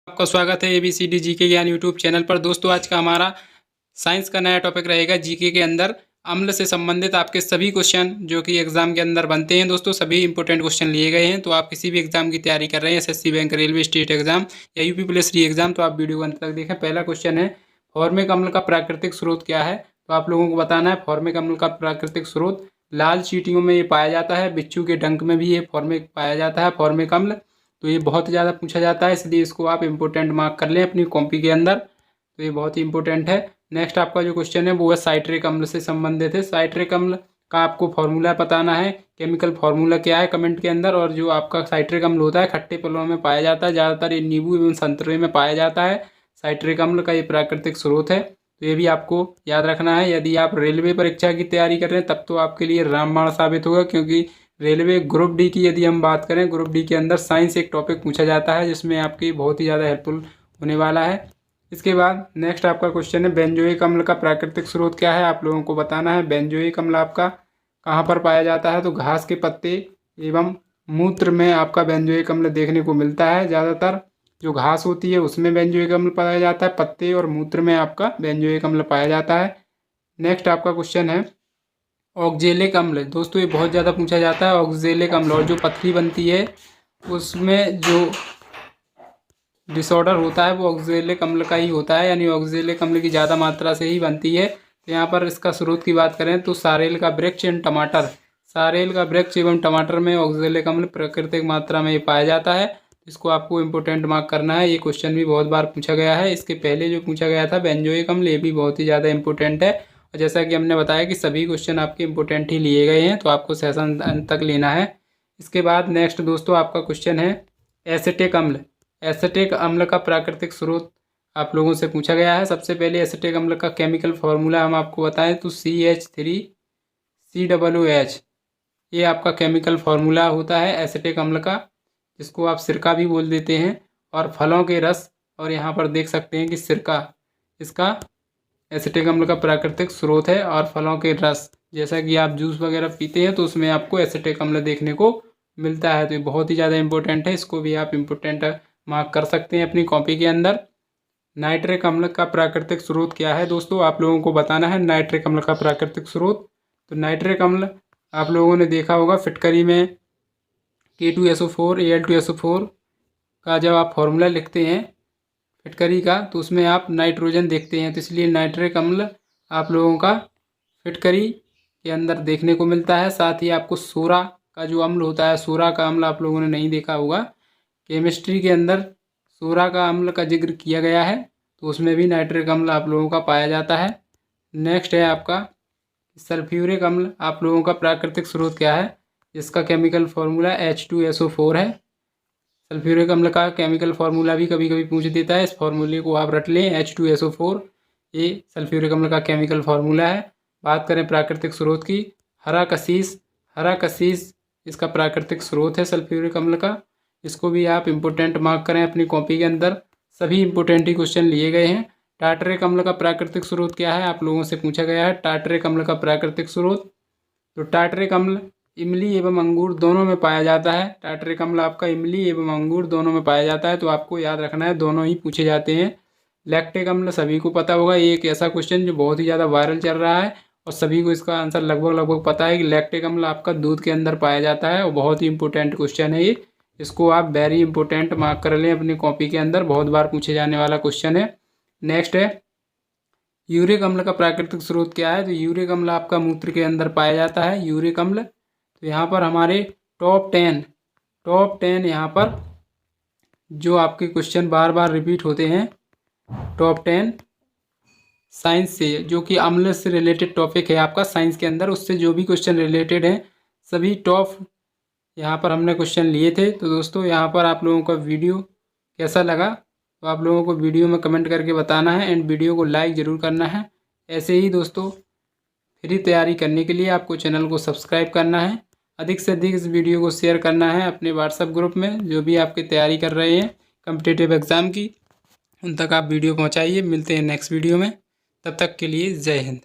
आपका स्वागत है ABCD जीके ज्ञान यूट्यूब चैनल पर। दोस्तों आज का हमारा साइंस का नया टॉपिक रहेगा जीके के अंदर अम्ल से संबंधित आपके सभी क्वेश्चन जो कि एग्जाम के अंदर बनते हैं। दोस्तों सभी इंपॉर्टेंट क्वेश्चन लिए गए हैं। तो आप किसी भी एग्जाम की तैयारी कर रहे हैं, SSC bank, railway, state exam या यूपी पुलिस री एग्जाम, तो आप वीडियो को अंत तक देखें। पहला क्वेश्चन है, फॉर्मिक अम्ल का प्राकृतिक स्रोत क्या है? तो आप लोगों को बताना है फॉर्मिक अम्ल का प्राकृतिक स्रोत लाल चींटियों में ये पाया जाता है, बिच्छू के डंक में भी ये फॉर्मिक पाया जाता है फॉर्मिक अम्ल। तो ये बहुत ज़्यादा पूछा जाता है, इसलिए इसको आप इंपोर्टेंट मार्क कर लें अपनी कॉपी के अंदर। तो ये बहुत ही इंपॉर्टेंट है। नेक्स्ट आपका जो क्वेश्चन है वो है साइट्रिक अम्ल से संबंधित है। साइट्रिक अम्ल का आपको फार्मूला बताना है, केमिकल फार्मूला क्या है कमेंट के अंदर। और जो आपका साइट्रिक अम्ल होता है खट्टे फलों में पाया जाता है, ज़्यादातर ये नींबू एवं संतरे में पाया जाता है। साइट्रिक अम्ल का ये प्राकृतिक स्रोत है, तो ये भी आपको याद रखना है। यदि आप रेलवे परीक्षा की तैयारी कर रहे हैं तब तो आपके लिए रामबाण साबित होगा, क्योंकि रेलवे ग्रुप डी की यदि हम बात करें, ग्रुप डी के अंदर साइंस एक टॉपिक पूछा जाता है जिसमें आपकी बहुत ही ज़्यादा हेल्पफुल होने वाला है। इसके बाद नेक्स्ट आपका क्वेश्चन है, बेंजोइक अम्ल का प्राकृतिक स्रोत क्या है? आप लोगों को बताना है बेंजोइक अम्ल आपका कहाँ पर पाया जाता है। तो घास के पत्ते एवं मूत्र में आपका बेंजोइक अम्ल देखने को मिलता है। ज़्यादातर जो घास होती है उसमें बेंजोइक अम्ल पाया जाता है, पत्ते और मूत्र में आपका बेंजोइक अम्ल पाया जाता है। नेक्स्ट आपका क्वेश्चन है ऑक्जेलिक अम्ल। दोस्तों ये बहुत ज़्यादा पूछा जाता है ऑक्जेलिक अम्ल, और जो पथरी बनती है उसमें जो डिसऑर्डर होता है वो ऑक्जेलिक अम्ल का ही होता है, यानी ऑक्जेलिक अम्ल की ज़्यादा मात्रा से ही बनती है। तो यहाँ पर इसका स्रोत की बात करें तो सारेल का वृक्ष एवं टमाटर, सारेल का वृक्ष एवं टमाटर में ऑक्जेलिक अम्ल प्राकृतिक मात्रा में ये पाया जाता है। इसको आपको इंपोर्टेंट मार्क करना है। ये क्वेश्चन भी बहुत बार पूछा गया है। इसके पहले जो पूछा गया था बेंजोइक अम्ल, ये भी बहुत ही ज़्यादा इंपॉर्टेंट है। और जैसा कि हमने बताया कि सभी क्वेश्चन आपके इंपॉर्टेंट ही लिए गए हैं, तो आपको सेशन अंत तक लेना है। इसके बाद नेक्स्ट दोस्तों आपका क्वेश्चन है एसिटिक अम्ल। एसिटिक अम्ल का प्राकृतिक स्रोत आप लोगों से पूछा गया है। सबसे पहले एसिटिक अम्ल का केमिकल फार्मूला हम आपको बताएं तो CH3COOH, ये आपका केमिकल फार्मूला होता है एसिटिक अम्ल का, जिसको आप सिरका भी बोल देते हैं। और फलों के रस, और यहाँ पर देख सकते हैं कि सिरका इसका एसिटिक अम्ल का प्राकृतिक स्रोत है। और फलों के रस, जैसा कि आप जूस वगैरह पीते हैं तो उसमें आपको एसिटिक अम्ल देखने को मिलता है। तो ये बहुत ही ज़्यादा इंपॉर्टेंट है, इसको भी आप इम्पोर्टेंट मार्क कर सकते हैं अपनी कॉपी के अंदर। नाइट्रिक अम्ल का प्राकृतिक स्रोत क्या है? दोस्तों आप लोगों को बताना है नाइट्रिक अम्ल का प्राकृतिक स्रोत। तो नाइट्रिक अम्ल आप लोगों ने देखा होगा फिटकरी में K2SO4 Al2SO4 का जब आप फार्मूला लिखते हैं फिटकरी का, तो उसमें आप नाइट्रोजन देखते हैं। तो इसलिए नाइट्रिक अम्ल आप लोगों का फिटकरी के अंदर देखने को मिलता है। साथ ही आपको सोरा का जो अम्ल होता है, सोरा का अम्ल आप लोगों ने नहीं देखा होगा, केमिस्ट्री के अंदर सोरा का अम्ल का जिक्र किया गया है, तो उसमें भी नाइट्रिक अम्ल आप लोगों का पाया जाता है। नेक्स्ट है आपका सल्फ्यूरिक अम्ल। आप लोगों का प्राकृतिक स्रोत क्या है? इसका केमिकल फार्मूला H2SO4 है। सल्फ्यूरिक अम्ल का केमिकल फार्मूला भी कभी कभी पूछ देता है, इस फार्मूले को आप रट लें H2SO4, ये सल्फ्यूरिक अम्ल का केमिकल फार्मूला है। बात करें प्राकृतिक स्रोत की, हरा कशीस, हरा कशीस इसका प्राकृतिक स्रोत है सल्फ्यूरिक अम्ल का। इसको भी आप इम्पोर्टेंट मार्क करें अपनी कॉपी के अंदर, सभी इंपॉर्टेंट ही क्वेश्चन लिए गए हैं। टार्टरिक अम्ल का प्राकृतिक स्रोत क्या है? आप लोगों से पूछा गया है टार्टरिक अम्ल का प्राकृतिक स्रोत। तो टार्टरिक अम्ल इमली एवं अंगूर दोनों में पाया जाता है। टार्टरिक अम्ल आपका इमली एवं अंगूर दोनों में पाया जाता है, तो आपको याद रखना है दोनों ही पूछे जाते हैं। लैक्टिक अम्ल सभी को पता होगा, ये एक ऐसा क्वेश्चन जो बहुत ही ज़्यादा वायरल चल रहा है और सभी को इसका आंसर लगभग पता है कि लैक्टिक अम्ल आपका दूध के अंदर पाया जाता है, और बहुत ही इंपॉर्टेंट क्वेश्चन है ये। इसको आप वेरी इंपॉर्टेंट मार्क कर लें अपनी कॉपी के अंदर, बहुत बार पूछे जाने वाला क्वेश्चन है। नेक्स्ट है यूरिक अम्ल का प्राकृतिक स्रोत क्या है? तो यूरिक अम्ल आपका मूत्र के अंदर पाया जाता है, यूरिक अम्ल। तो यहाँ पर हमारे टॉप 10 यहाँ पर जो आपके क्वेश्चन बार बार रिपीट होते हैं, टॉप 10 साइंस से, जो कि अम्ल से रिलेटेड टॉपिक है आपका साइंस के अंदर, उससे जो भी क्वेश्चन रिलेटेड हैं सभी टॉप यहाँ पर हमने क्वेश्चन लिए थे। तो दोस्तों यहाँ पर आप लोगों का वीडियो कैसा लगा, तो आप लोगों को वीडियो में कमेंट करके बताना है, एंड वीडियो को लाइक ज़रूर करना है। ऐसे ही दोस्तों फ्री तैयारी करने के लिए आपको चैनल को सब्सक्राइब करना है, अधिक से अधिक इस वीडियो को शेयर करना है अपने व्हाट्सएप ग्रुप में, जो भी आपकी तैयारी कर रहे हैं कॉम्पिटिटिव एग्ज़ाम की, उन तक आप वीडियो पहुंचाइए। मिलते हैं नेक्स्ट वीडियो में, तब तक के लिए जय हिंद।